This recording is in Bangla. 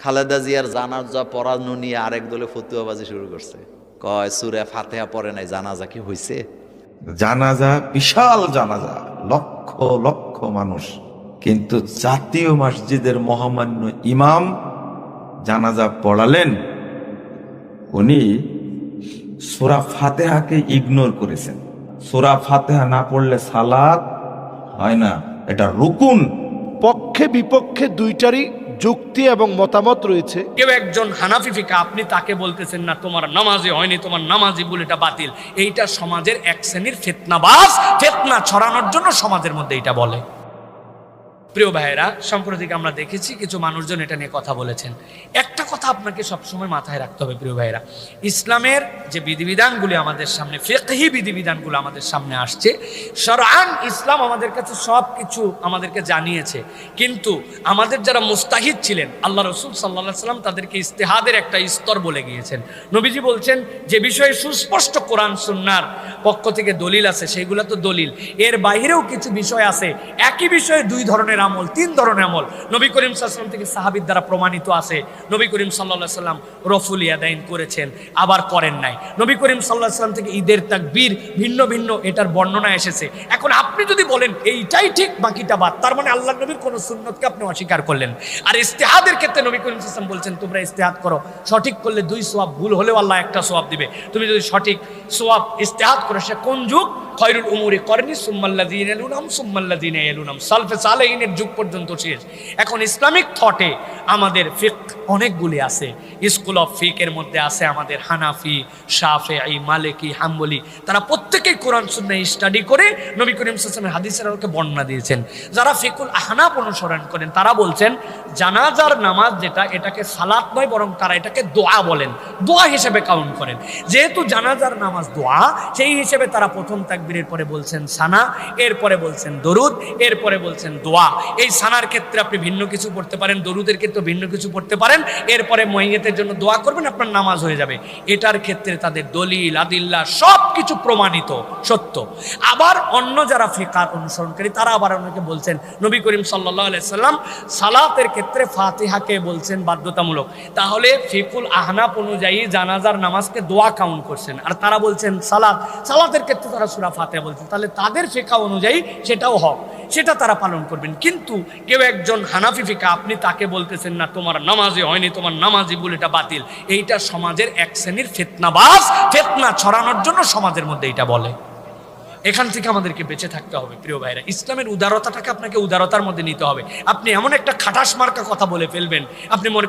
খালেদা জিয়ার জানাজা পড়ানো নিয়ে আরেক দলে ফতুয়াবাজি শুরু করছে। কয় সূরা ফাতিহা পড়ে নাই, জানাজা কি হইছে? জানাজা, বিশাল জানাজা, লক্ষ লক্ষ মানুষ, কিন্তু জাতীয় মসজিদের মহামান্য ইমাম জানাজা পড়ালেন, উনি সূরা ফাতিহাকে ইগনোর করেছেন। সূরা ফাতিহা না পড়লে সালাত হয় না, এটা রুকুন। পক্ষে বিপক্ষে দুইটারই যুক্তি এবং মতামত রয়েছে। কেউ একজন হানাফি ফিকা, আপনি তাকে বলতেছেন না তোমার নামাজে হয়নি, তোমার নামাজি বলে এটা বাতিল। এইটা সমাজের এক শ্রেণীর ফিতনাবাজ, ফিতনা ছড়ানোর জন্য সমাজের মধ্যে এটা বলে। প্রিয় ভাইয়েরা, সাম্প্রতিক আমরা দেখেছি কিছু মানুষজন এটা নিয়ে কথা বলেছেন। একটা কথা আপনাকে সবসময় মাথায় রাখতে হবে প্রিয় ভাইয়েরা, ইসলামের যে বিধিবিধানগুলি আমাদের সামনে, ফিকহি বিধিবিধানগুলো আমাদের সামনে আসছে, শরআন ইসলাম আমাদের কাছে সব কিছু আমাদেরকে জানিয়েছে। কিন্তু আমাদের যারা মুস্তাহিদ ছিলেন, আল্লাহ রসুল সাল্লাল্লাহু আলাইহি সাল্লাম তাদেরকে ইস্তেহাদের একটা স্তর বলে গিয়েছেন। নবীজি বলছেন যে বিষয়ে সুস্পষ্ট কোরআন সুন্নাহর পক্ষ থেকে দলিল আছে সেগুলো তো দলিল, এর বাইরেও কিছু বিষয় আছে, একই বিষয়ে দুই ধরনের আমল, তিন ধরনের আমল নবী করিম সাল্লাল্লাহু আলাইহি ওয়াসাল্লাম থেকে সাহাবীর দ্বারা প্রমাণিত আছে। নবী করিম সাল্লাল্লাহু আলাইহি ওয়াসাল্লাম রফুল ইয়াদাইন করেছেন, আবার করেন নাই। নবী করিম সাল্লাল্লাহু আলাইহি ওয়াসাল্লাম থেকে ঈদের তাকবীর ভিন্ন ভিন্ন এটার বর্ণনা এসেছে। এখন আপনি যদি বলেন এইটাই ঠিক বাকিটা বাদ, তার মানে আল্লাহর নবীর কোন সুন্নতকে আপনি অস্বীকার করলেন। আর ইস্তেহাদের ক্ষেত্রে নবী করিম সাল্লাল্লাহু আলাইহি ওয়াসাল্লাম বলছেন তোমরা ইস্তেহাদ করো, সঠিক করলে 2 সওয়াব, ভুল হলেও আল্লাহ 1টা সওয়াব দিবে। তুমি যদি সঠিক সওয়াব ইস্তেহাদ করো, সে কোন যুগ? খয়রুল উমুরি করনি সুম্মাল্লাযীনা ইয়ালুনহুম সুম্মাল্লাযীনা ইয়ালুনহুম, সালফে সালেহিনের যুগ পর্যন্ত শেষ। এখন ইসলামিক থটে আমাদের ফিকহ অনেকগুলি আছে। স্কুল অফ ফিকহের মধ্যে আছে আমাদের হানাফি, শাফিঈ, মালিকি, হাম্বলি। তারা প্রত্যেকেই কোরআন সুন্নাহ স্টাডি করে নবী করিম সাল্লাল্লাহু আলাইহি ওয়াসাল্লামের হাদিসের আলোকে বর্ণনা দিয়েছেন। যারা ফিকহুল আহনাফ অনুসরণ করেন তারা বলছেন জানাজার নামাজ যেটা, এটাকে সালাত নয় বরং তারা এটাকে দোয়া বলেন, দোয়া হিসেবে কাউন্ট করেন। যেহেতু জানাজার নামাজ দোয়া, সেই হিসেবে তারা প্রথম তাকবীরের পরে বলছেন সানা, এরপরে বলছেন দরুদ, এরপরে বলছেন দোয়া। এই সানার ক্ষেত্রে আপনি ভিন্ন কিছু পড়তে পারেন, দরুদের ক্ষেত্রে ভিন্ন কিছু পড়তে পারেন, এরপরে মাইয়িতের জন্য দোয়া করবেন, আপনার নামাজ হয়ে যাবে। এটার ক্ষেত্রে তাদের দলিল আদিল্লা সব কিছু প্রমাণিত সত্য। আবার অন্য যারা ফিকহ অনুসরণকারী তারা আবার অনেকে বলছেন নবী করিম সাল্লাল্লাহু আলাইহি সাল্লাম সালাতের ক্ষেত্রে ফাতিহাকে বলছেন বাধ্যতামূলক। তাহলে ফিকহুল আহনাফ অনুযায়ী জানাজার নামাজকে দোয়া কাউন্ট করছেন, আর তারা বলছেন সালাতের ক্ষেত্রে তারা সূরা ফাতিহা বলছেন। তাহলে তাদের ফিকহ অনুযায়ী সেটাও হক, সেটা তারা পালন করবেন। কিন্তু কেউ একজন হানাফি ফিকহ, আপনি তাকে বলতেছেন না তোমার নামাজে হয়নি, তোমার নামাজি বলে এটা বাতিল। এইটা সমাজের এক শ্রেণীর ফিতনাবাজ, ফিতনা ছড়ানোর জন্য সমাজের মধ্যে এটা বলে। এখান থেকে আমাদেরকে বেঁচে থাকতে হবে প্রিয় ভাইরা। ইসলামের উদারতাটাকে আপনাকে উদারতার মধ্যে নিতে হবে। আপনি এমন একটা খাটাস মার্কা কথা বলে ফেলবেন, আপনি মনে